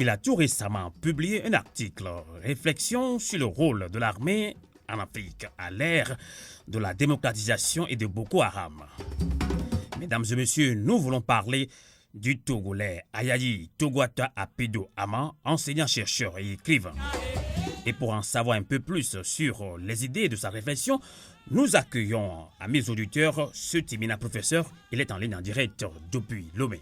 Il a tout récemment publié un article, Réflexion sur le rôle de l'armée en Afrique à l'ère de la démocratisation et de Boko Haram. Mesdames et messieurs, nous voulons parler du Togolais Ayayi Togwata Apedo Ama, enseignant-chercheur et écrivain. Et pour en savoir un peu plus sur les idées de sa réflexion, nous accueillons, amis auditeurs, ce timide professeur. Il est en ligne en direct depuis Lomé.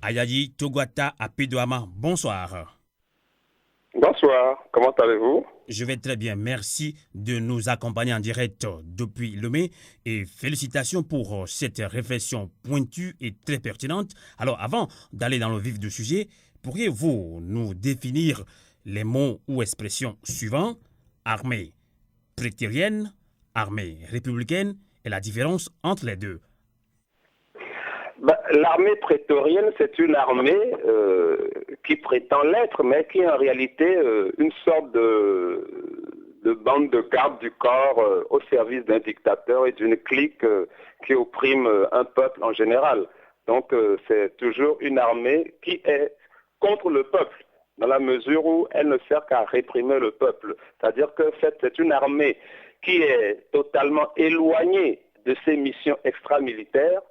Ayayi Togwata Apedo Ama, bonsoir. Bonsoir, comment allez-vous? Je vais très bien, merci de nous accompagner en direct depuis Lomé et félicitations pour cette réflexion pointue et très pertinente. Alors avant d'aller dans le vif du sujet, pourriez-vous nous définir les mots ou expressions suivants: armée prétorienne, armée républicaine et la différence entre les deux? L'armée prétorienne, c'est une armée qui prétend l'être, mais qui est en réalité une sorte de bande de garde du corps au service d'un dictateur et d'une clique qui opprime un peuple en général. Donc c'est toujours une armée qui est contre le peuple, dans la mesure où elle ne sert qu'à réprimer le peuple. C'est-à-dire que c'est une armée qui est totalement éloignée de ses missions extramilitaires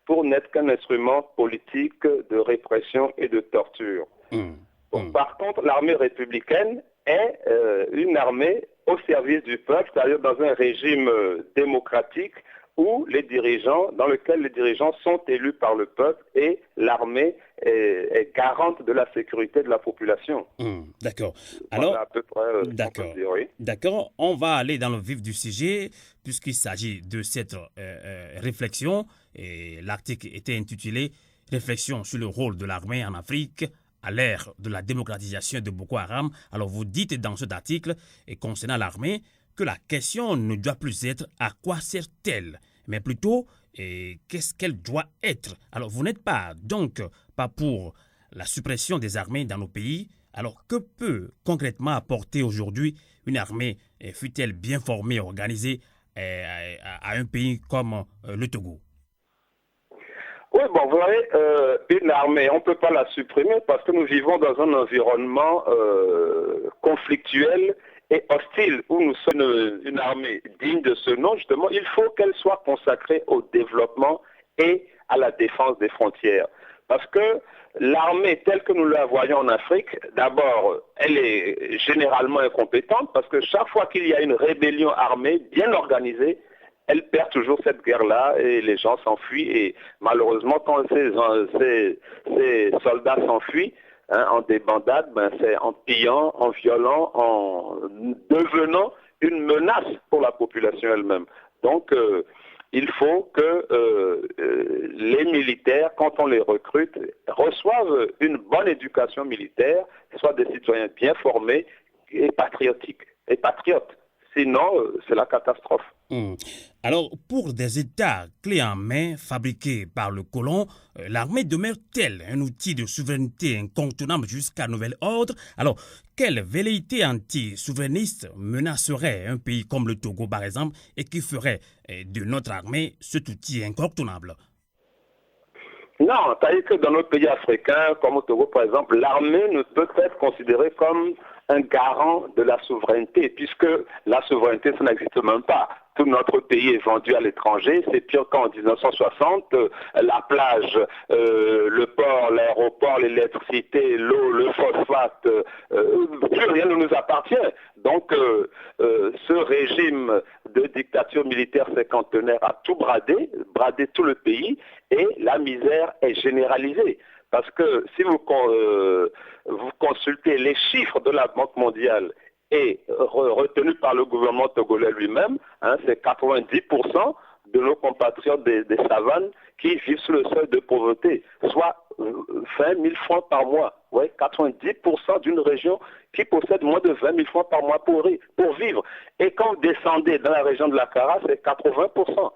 pour n'être qu'un instrument politique de répression et de torture. Par contre, l'armée républicaine est une armée au service du peuple, c'est-à-dire dans un régime démocratique dans lequel les dirigeants sont élus par le peuple et l'armée est garante de la sécurité de la population. D'accord. Alors, voilà à peu près, d'accord. Oui. D'accord. On va aller dans le vif du sujet puisqu'il s'agit de cette réflexion. Et l'article était intitulé Réflexion sur le rôle de l'armée en Afrique à l'ère de la démocratisation de Boko Haram. Alors vous dites dans cet article, et concernant l'armée, que la question ne doit plus être à quoi sert-elle, mais plutôt qu'est-ce qu'elle doit être. Alors vous n'êtes donc pas pour la suppression des armées dans nos pays. Alors que peut concrètement apporter aujourd'hui une armée, fût-elle bien formée et organisée, à un pays comme le Togo? Oui, vous voyez, une armée, on ne peut pas la supprimer parce que nous vivons dans un environnement conflictuel et hostile où nous sommes une armée digne de ce nom. Justement, il faut qu'elle soit consacrée au développement et à la défense des frontières. Parce que l'armée telle que nous la voyons en Afrique, d'abord, elle est généralement incompétente parce que chaque fois qu'il y a une rébellion armée bien organisée, elle perd toujours cette guerre-là et les gens s'enfuient. Et malheureusement, quand ces soldats s'enfuient en débandade, c'est en pillant, en violant, en devenant une menace pour la population elle-même. Donc, il faut que les militaires, quand on les recrute, reçoivent une bonne éducation militaire, soient des citoyens bien formés et patriotiques et patriotes. Sinon, c'est la catastrophe. Alors, pour des États clés en main fabriqués par le colon, l'armée demeure-t-elle un outil de souveraineté incontournable jusqu'à nouvel ordre? Alors, quelle velléité anti-souverainiste menacerait un pays comme le Togo, par exemple, et qui ferait de notre armée cet outil incontournable? Non, c'est-à-dire que dans nos pays africains, comme au Togo par exemple, l'armée ne peut être considérée comme un garant de la souveraineté, puisque la souveraineté, ça n'existe même pas. Tout notre pays est vendu à l'étranger. C'est pire qu'en 1960, la plage, le port, l'aéroport, l'électricité, l'eau, le phosphate, plus rien ne nous appartient. Donc, ce régime de dictature militaire cinquantenaire a tout bradé tout le pays, et la misère est généralisée. Parce que si vous consultez les chiffres de la Banque mondiale et retenus par le gouvernement togolais lui-même, c'est 90% de nos compatriotes des savanes qui vivent sous le seuil de pauvreté, soit 20 000 francs par mois. Ouais, 90% d'une région qui possède moins de 20 000 francs par mois pour vivre. Et quand vous descendez dans la région de la Kara, c'est 80%.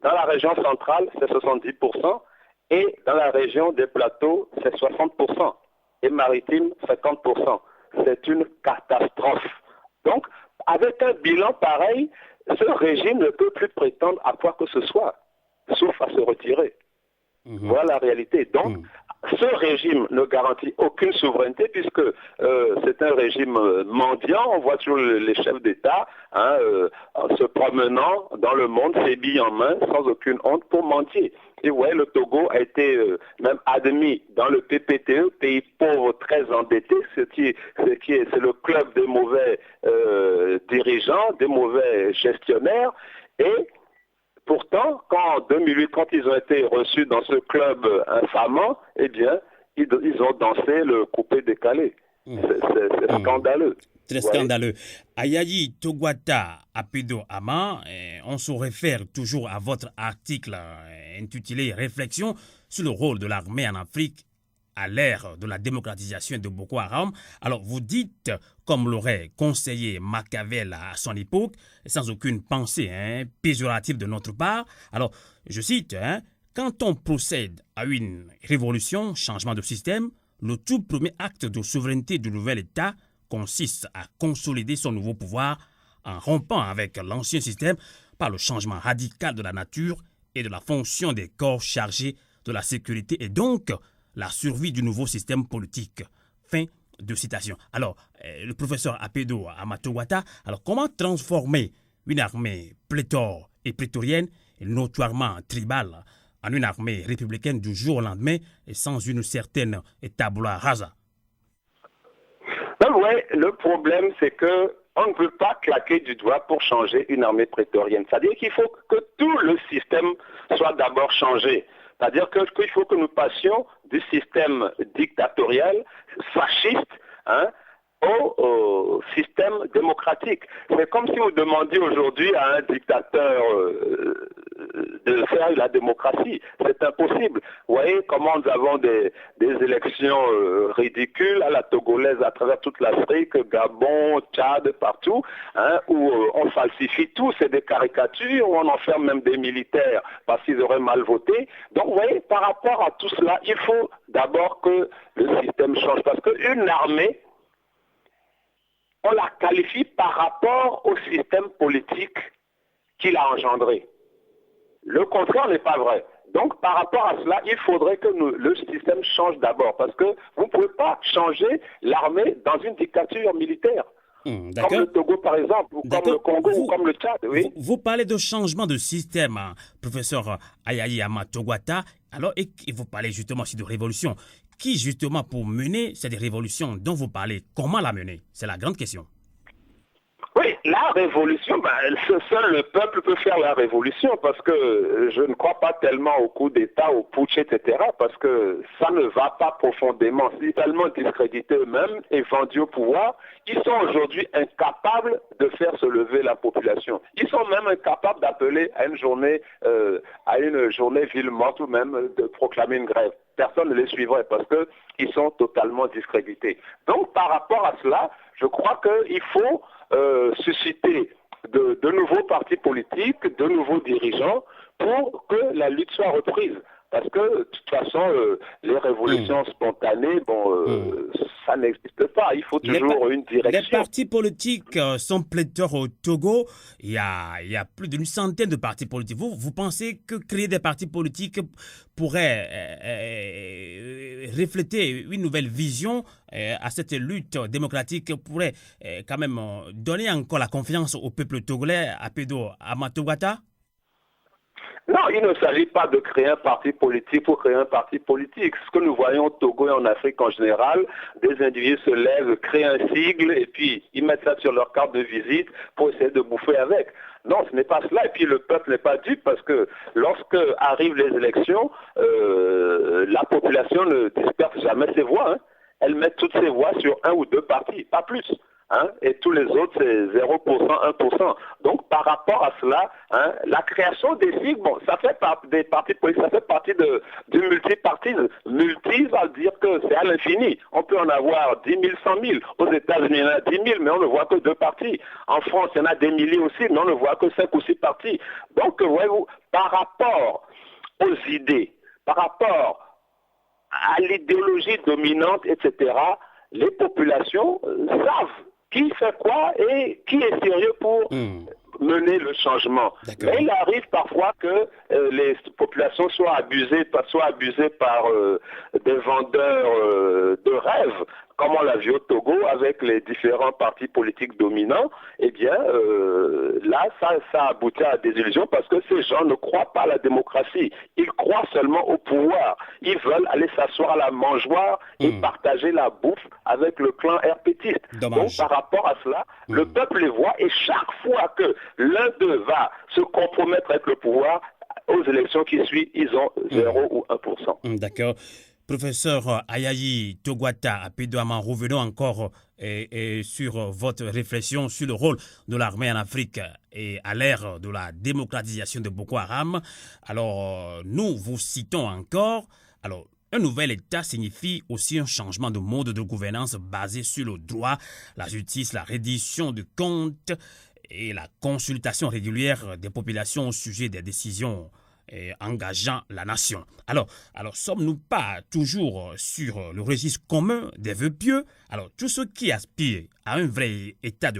Dans la région centrale, c'est 70%. Et dans la région des plateaux, c'est 60%. Et maritime, 50%. C'est une catastrophe. Donc, avec un bilan pareil, ce régime ne peut plus prétendre à quoi que ce soit. sauf à se retirer. Voilà la réalité. Donc, ce régime ne garantit aucune souveraineté puisque c'est un régime mendiant. On voit toujours les chefs d'État se promenant dans le monde, ses billes en main, sans aucune honte pour mentir. Et ouais, le Togo a été même admis dans le PPTE, pays pauvre très endetté, c'est le club des mauvais dirigeants, des mauvais gestionnaires. Et pourtant, en 2008, quand ils ont été reçus dans ce club infamant, eh bien, ils ont dansé le coupé-décalé. C'est scandaleux. Très scandaleux. Ayayi Togwata Apedo Ama, on se réfère toujours à votre article intitulé Réflexion sur le rôle de l'armée en Afrique à l'ère de la démocratisation de Boko Haram. Alors, vous dites, comme l'aurait conseillé Machiavel à son époque, sans aucune pensée péjorative de notre part. Alors, je cite, quand on procède à une révolution, changement de système, le tout premier acte de souveraineté du nouvel État consiste à consolider son nouveau pouvoir en rompant avec l'ancien système par le changement radical de la nature et de la fonction des corps chargés de la sécurité et donc la survie du nouveau système politique. Fin de citation. Alors, le professeur Apedo Amatogwata, alors comment transformer une armée pléthore et prétorienne, notoirement tribale, en une armée républicaine du jour au lendemain et sans une certaine tabula rasa? Oui, le problème, c'est que on ne peut pas claquer du doigt pour changer une armée prétorienne. C'est-à-dire qu'il faut que tout le système soit d'abord changé. C'est-à-dire qu'il faut que nous passions du système dictatorial, fasciste, au système démocratique. C'est comme si vous demandiez aujourd'hui à un dictateur de faire la démocratie. C'est impossible. Vous voyez comment nous avons des élections ridicules à la togolaise à travers toute l'Afrique, Gabon, Tchad, partout, où on falsifie tout. C'est des caricatures, où on enferme même des militaires parce qu'ils auraient mal voté. Donc, vous voyez, par rapport à tout cela, il faut d'abord que le système change. Parce qu'une armée, on la qualifie par rapport au système politique qu'il a engendré. Le contraire n'est pas vrai. Donc, par rapport à cela, il faudrait que le système change d'abord, parce que vous ne pouvez pas changer l'armée dans une dictature militaire. Comme le Togo, par exemple, ou comme le Congo, ou comme le Tchad. Oui. Vous parlez de changement de système, professeur Ayayi Amatogwata. Alors, et vous parlez justement aussi de révolution. Qui, justement, pour mener cette révolution dont vous parlez, comment la mener? C'est la grande question. Oui, la révolution, seul le peuple peut faire la révolution parce que je ne crois pas tellement au coup d'État, au putsch, etc. parce que ça ne va pas profondément. Ils sont tellement discrédités eux-mêmes et vendus au pouvoir, ils sont aujourd'hui incapables de faire se lever la population. Ils sont même incapables d'appeler à une journée ville morte ou même de proclamer une grève. Personne ne les suivrait parce qu'ils sont totalement discrédités. Donc par rapport à cela, je crois qu'il faut susciter de nouveaux partis politiques, de nouveaux dirigeants pour que la lutte soit reprise. Parce que, de toute façon, les révolutions spontanées, ça n'existe pas. Il faut toujours une direction. Les partis politiques sont pléthores au Togo. Il y a plus d'une centaine de partis politiques. Vous pensez que créer des partis politiques pourrait refléter une nouvelle vision à cette lutte démocratique, pourrait quand même donner encore la confiance au peuple togolais, Apedo Amatogwata? Non, il ne s'agit pas de créer un parti politique pour créer un parti politique. Ce que nous voyons au Togo et en Afrique en général, des individus se lèvent, créent un sigle et puis ils mettent ça sur leur carte de visite pour essayer de bouffer avec. Non, ce n'est pas cela. Et puis le peuple n'est pas dupe parce que lorsque arrivent les élections, la population ne disperse jamais ses voix. Elle met toutes ses voix sur un ou deux partis, pas plus. Et tous les autres, c'est 0%, 1%. Donc, par rapport à cela, la création des sigles, ça fait partie des partis politiques, ça fait partie du multipartisme. Multi va dire que c'est à l'infini. On peut en avoir 10 000, 100 000. Aux États-Unis, il y en a 10 000, mais on ne voit que 2 partis. En France, il y en a des milliers aussi, mais on ne voit que 5 ou 6 partis. Donc, voyez-vous, par rapport aux idées, par rapport à l'idéologie dominante, etc., les populations savent qui fait quoi et qui est sérieux pour mener le changement. Mais il arrive parfois que les populations soient abusées par des vendeurs de rêves, comme on l'a vu au Togo avec les différents partis politiques dominants. Eh bien, là, ça aboutit à des illusions parce que ces gens ne croient pas à la démocratie. Ils croient seulement au pouvoir. Ils veulent aller s'asseoir à la mangeoire et partager la bouffe avec le clan RPTiste. Donc, par rapport à cela, le peuple les voit et chaque fois que l'un d'eux va se compromettre avec le pouvoir, aux élections qui suivent, ils ont 0 ou 1%. D'accord. Professeur Ayayi Togwata Apedouama, revenons encore sur votre réflexion sur le rôle de l'armée en Afrique et à l'ère de la démocratisation de Boko Haram. Alors, nous vous citons encore. Alors, un nouvel État signifie aussi un changement de mode de gouvernance basé sur le droit, la justice, la reddition de comptes et la consultation régulière des populations au sujet des décisions engageant la nation. Alors sommes-nous pas toujours sur le registre commun des vœux pieux? Alors, tous ceux qui aspirent à un vrai État,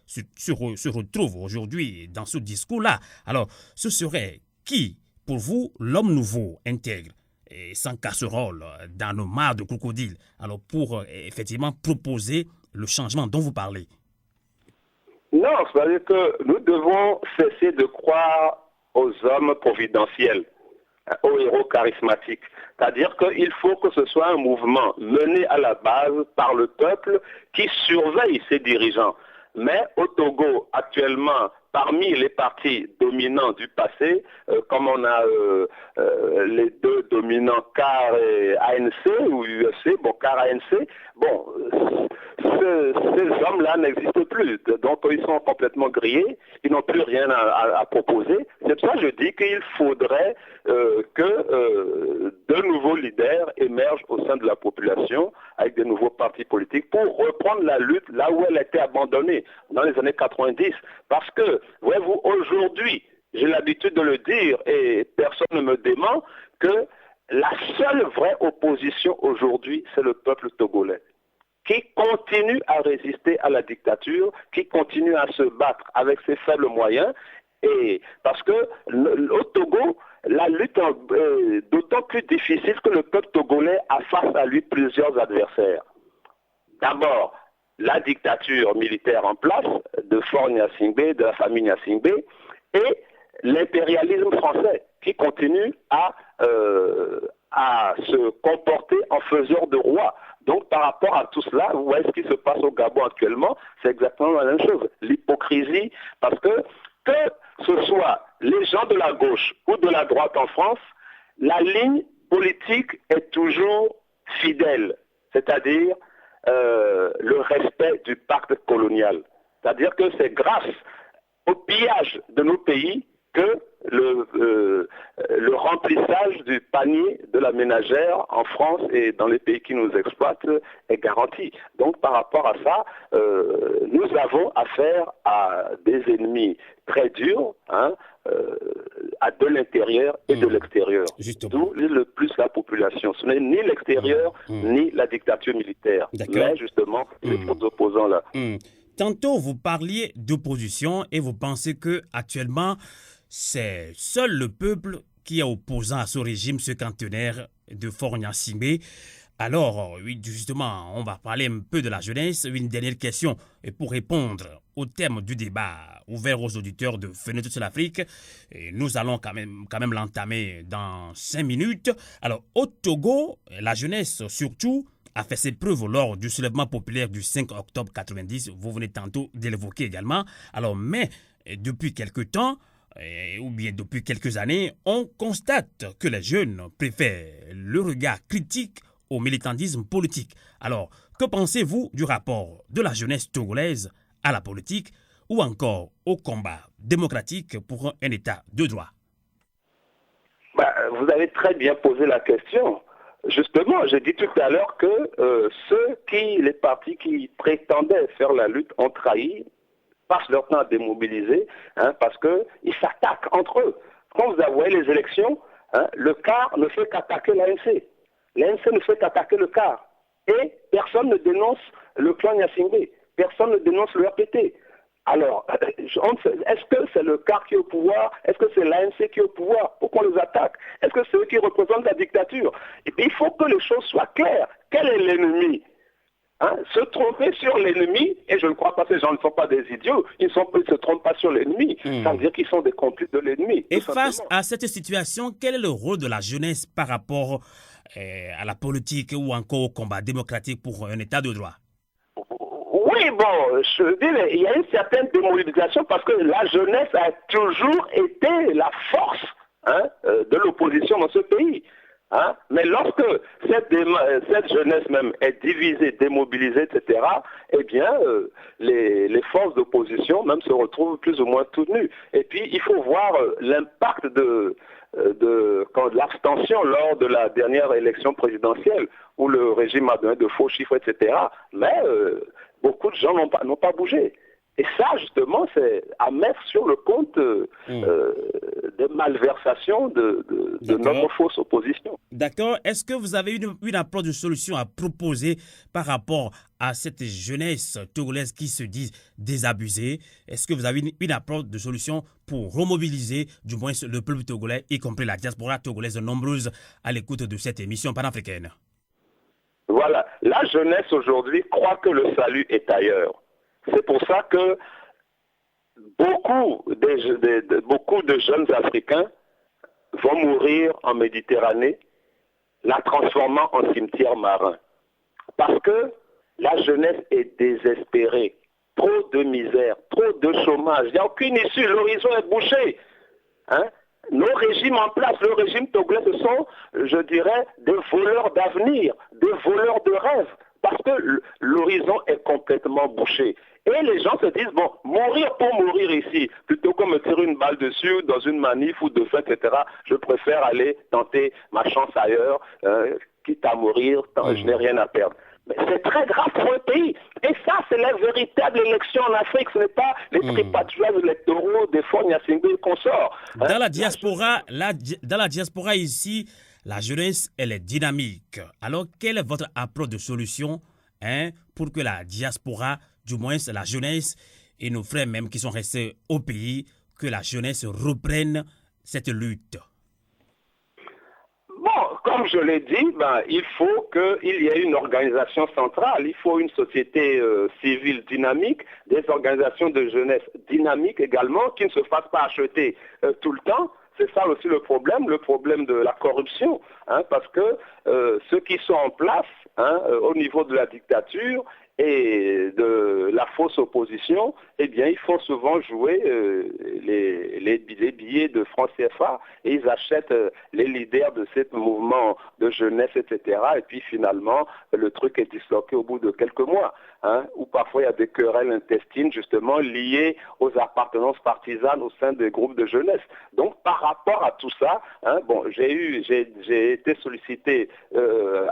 se retrouvent aujourd'hui dans ce discours-là. Alors, ce serait qui, pour vous, l'homme nouveau intègre et sans casserole dans nos mares de crocodile, alors pour effectivement proposer le changement dont vous parlez? Non, c'est-à-dire que nous devons cesser de croire aux hommes providentiels, aux héros charismatiques. C'est-à-dire qu'il faut que ce soit un mouvement mené à la base par le peuple qui surveille ses dirigeants. Mais au Togo, actuellement, parmi les partis dominants du passé, comme on a les deux dominants CAR et ANC ou UFC, CAR ANC, ces hommes-là n'existent plus. Donc ils sont complètement grillés, ils n'ont plus rien à proposer. C'est pour ça que je dis qu'il faudrait que de nouveaux leaders émergent au sein de la population avec de nouveaux partis politiques pour reprendre la lutte là où elle a été abandonnée dans les années 90. Parce que, voyez-vous, aujourd'hui, j'ai l'habitude de le dire et personne ne me dément que la seule vraie opposition aujourd'hui, c'est le peuple togolais, qui continue à résister à la dictature, qui continue à se battre avec ses faibles moyens. Et parce que au Togo, la lutte est d'autant plus difficile que le peuple togolais a face à lui plusieurs adversaires. D'abord, la dictature militaire en place de Faure Gnassingbé, de la famille Gnassingbé, et l'impérialisme français qui continue à se comporter en faiseur de roi. Donc par rapport à tout cela, vous voyez ce qui se passe au Gabon actuellement, c'est exactement la même chose. L'hypocrisie, parce que ce soit les gens de la gauche ou de la droite en France, la ligne politique est toujours fidèle, c'est-à-dire le respect du pacte colonial. C'est-à-dire que c'est grâce au pillage de nos pays que le remplissage du panier de la ménagère en France et dans les pays qui nous exploitent est garanti. Donc par rapport à ça, nous avons affaire à des ennemis très durs, de l'intérieur et de l'extérieur. D'où le plus la population. Ce n'est ni l'extérieur ni la dictature militaire, mais justement les opposants-là. Tantôt, vous parliez d'opposition et vous pensez que actuellement, c'est seul le peuple qui est opposant à ce régime cinquantenaire de Faure Gnassingbé. Alors, oui, justement, on va parler un peu de la jeunesse. Une dernière question et pour répondre au thème du débat ouvert aux auditeurs de Fenêtre sur l'Afrique. Et nous allons quand même l'entamer dans 5 minutes. Alors, au Togo, la jeunesse surtout a fait ses preuves lors du soulèvement populaire du 5 octobre 90. Vous venez tantôt de l'évoquer également. Alors, mais depuis quelque temps, ou bien depuis quelques années, on constate que les jeunes préfèrent le regard critique au militantisme politique. Alors, que pensez-vous du rapport de la jeunesse togolaise à la politique ou encore au combat démocratique pour un État de droit? Vous avez très bien posé la question. Justement, j'ai dit tout à l'heure que les partis qui prétendaient faire la lutte ont trahi, passent leur temps à démobiliser, parce qu'ils s'attaquent entre eux. Quand vous voyez les élections, le CAR ne fait qu'attaquer l'ANC. L'ANC ne fait qu'attaquer le CAR. Et personne ne dénonce le clan Gnassingbé. Personne ne dénonce le RPT. Alors, est-ce que c'est le CAR qui est au pouvoir? Est-ce que c'est l'ANC qui est au pouvoir? Pourquoi on les attaque? Est-ce que c'est eux qui représentent la dictature? Et puis, il faut que les choses soient claires. Quel est l'ennemi? Se tromper sur l'ennemi, et je ne crois pas que ces gens ne sont pas des idiots, ils ne se trompent pas sur l'ennemi, ça veut dire qu'ils sont des complices de l'ennemi. Et face à cette situation, quel est le rôle de la jeunesse par rapport à la politique ou encore au combat démocratique pour un état de droit? Oui, bon, je veux dire, il y a une certaine démobilisation parce que la jeunesse a toujours été la force de l'opposition dans ce pays. Mais lorsque cette jeunesse même est divisée, démobilisée, etc., eh bien, les forces d'opposition même se retrouvent plus ou moins toutes nues. Et puis, il faut voir l'impact de l'abstention lors de la dernière élection présidentielle, où le régime a donné de faux chiffres, etc. Mais beaucoup de gens n'ont pas bougé. Et ça, justement, c'est à mettre sur le compte des malversations de notre fausse opposition. D'accord. Est-ce que vous avez une approche de solution à proposer par rapport à cette jeunesse togolaise qui se dit désabusée? Est-ce que vous avez une approche de solution pour remobiliser du moins le peuple togolais, y compris la diaspora togolaise nombreuse à l'écoute de cette émission panafricaine? Voilà. La jeunesse aujourd'hui croit que le salut est ailleurs. C'est pour ça que beaucoup de jeunes Africains vont mourir en Méditerranée, la transformant en cimetière marin. Parce que la jeunesse est désespérée. Trop de misère, trop de chômage. Il n'y a aucune issue. L'horizon est bouché. Nos régimes en place, le régime togolais, ce sont, je dirais, des voleurs d'avenir, des voleurs de rêves. Parce que l'horizon est complètement bouché. Et les gens se disent, bon, mourir pour mourir ici, plutôt que me tirer une balle dessus dans une manif ou de fait, etc., je préfère aller tenter ma chance ailleurs, quitte à mourir, je n'ai rien à perdre. Mais c'est très grave pour le pays. Et ça, c'est la véritable élection en Afrique. Ce n'est pas les tripatouages électoraux des Faure Gnassingbé et consorts. Dans la diaspora ici, la jeunesse, elle est dynamique. Alors, quelle est votre approche de solution pour que la diaspora, du moins la jeunesse et nos frères même qui sont restés au pays, que la jeunesse reprenne cette lutte? Bon, comme je l'ai dit, il faut qu'il y ait une organisation centrale, il faut une société civile dynamique, des organisations de jeunesse dynamiques également, qui ne se fassent pas acheter tout le temps. C'est ça aussi le problème de la corruption, parce que ceux qui sont en place au niveau de la dictature et de la fausse opposition, eh bien, ils font souvent jouer les billets de francs CFA et ils achètent les leaders de ce mouvement de jeunesse, etc. Et puis finalement, le truc est disloqué au bout de quelques mois, où parfois il y a des querelles intestines justement liées aux appartenances partisanes au sein des groupes de jeunesse. Donc, par rapport à tout ça, j'ai été sollicité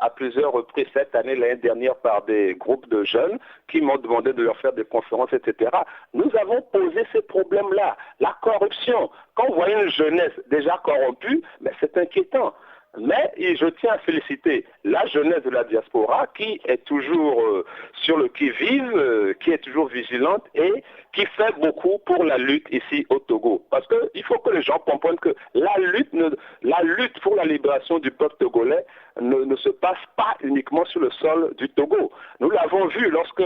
à plusieurs reprises cette année, l'année dernière, par des groupes de jeunes qui m'ont demandé de leur faire des conférences, etc. Nous avons posé ces problèmes-là. La corruption, quand on voit une jeunesse déjà corrompue, c'est inquiétant. Mais je tiens à féliciter la jeunesse de la diaspora qui est toujours sur le qui-vive, qui est toujours vigilante et qui fait beaucoup pour la lutte ici au Togo. Parce qu'il faut que les gens comprennent que la lutte pour la libération du peuple togolais ne se passe pas uniquement sur le sol du Togo. Nous l'avons vu lorsque,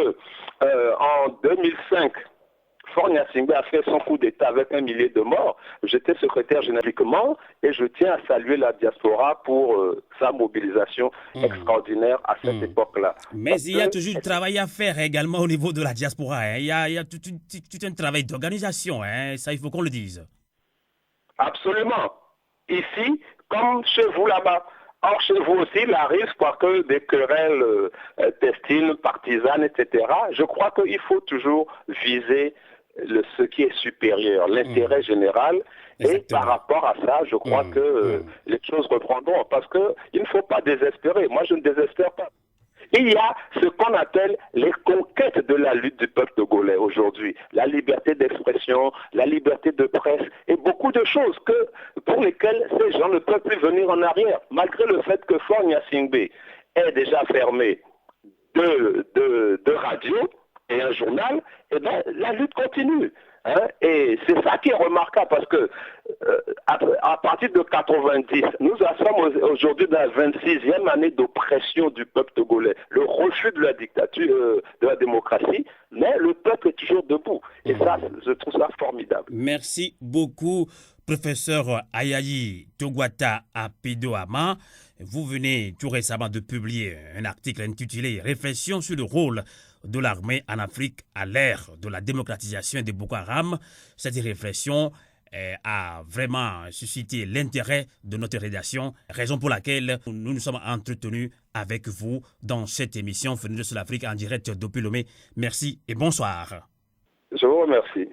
en 2005, Faure Gnassingbé a fait son coup d'État avec 1 millier de morts. J'étais secrétaire généraliquement et je tiens à saluer la diaspora pour sa mobilisation extraordinaire à cette époque-là. Mais il y a toujours du travail à faire également au niveau de la diaspora. Il y a tout un travail d'organisation. Ça, il faut qu'on le dise. Absolument. Ici, comme chez vous là-bas. Or, chez vous aussi, il arrive que des querelles intestines, partisanes, etc. Je crois qu'il faut toujours viser ce qui est supérieur, l'intérêt général. Exactement. Et par rapport à ça, je crois que les choses reprendront. Parce qu'il ne faut pas désespérer. Moi, je ne désespère pas. Il y a ce qu'on appelle les conquêtes de la lutte du peuple togolais aujourd'hui. La liberté d'expression, la liberté de presse et beaucoup de choses pour lesquelles ces gens ne peuvent plus venir en arrière. Malgré le fait que Faure Gnassingbé ait déjà fermé deux radios et un journal, eh ben, la lutte continue. Hein, et c'est ça qui est remarquable parce que à partir de 90, nous sommes aujourd'hui dans la 26e année d'oppression du peuple togolais, le refus de la dictature, de la démocratie, mais le peuple est toujours debout. Et ça, je trouve ça formidable. Merci beaucoup, professeur Ayayi Togwata Apidoama. Vous venez tout récemment de publier un article intitulé « Réflexion sur le rôle de l'armée en Afrique à l'ère de la démocratisation de Boko Haram ». Cette réflexion a vraiment suscité l'intérêt de notre rédaction, raison pour laquelle nous nous sommes entretenus avec vous dans cette émission Phénomène sur l'Afrique en direct depuis Lomé. Merci et bonsoir. Je vous remercie.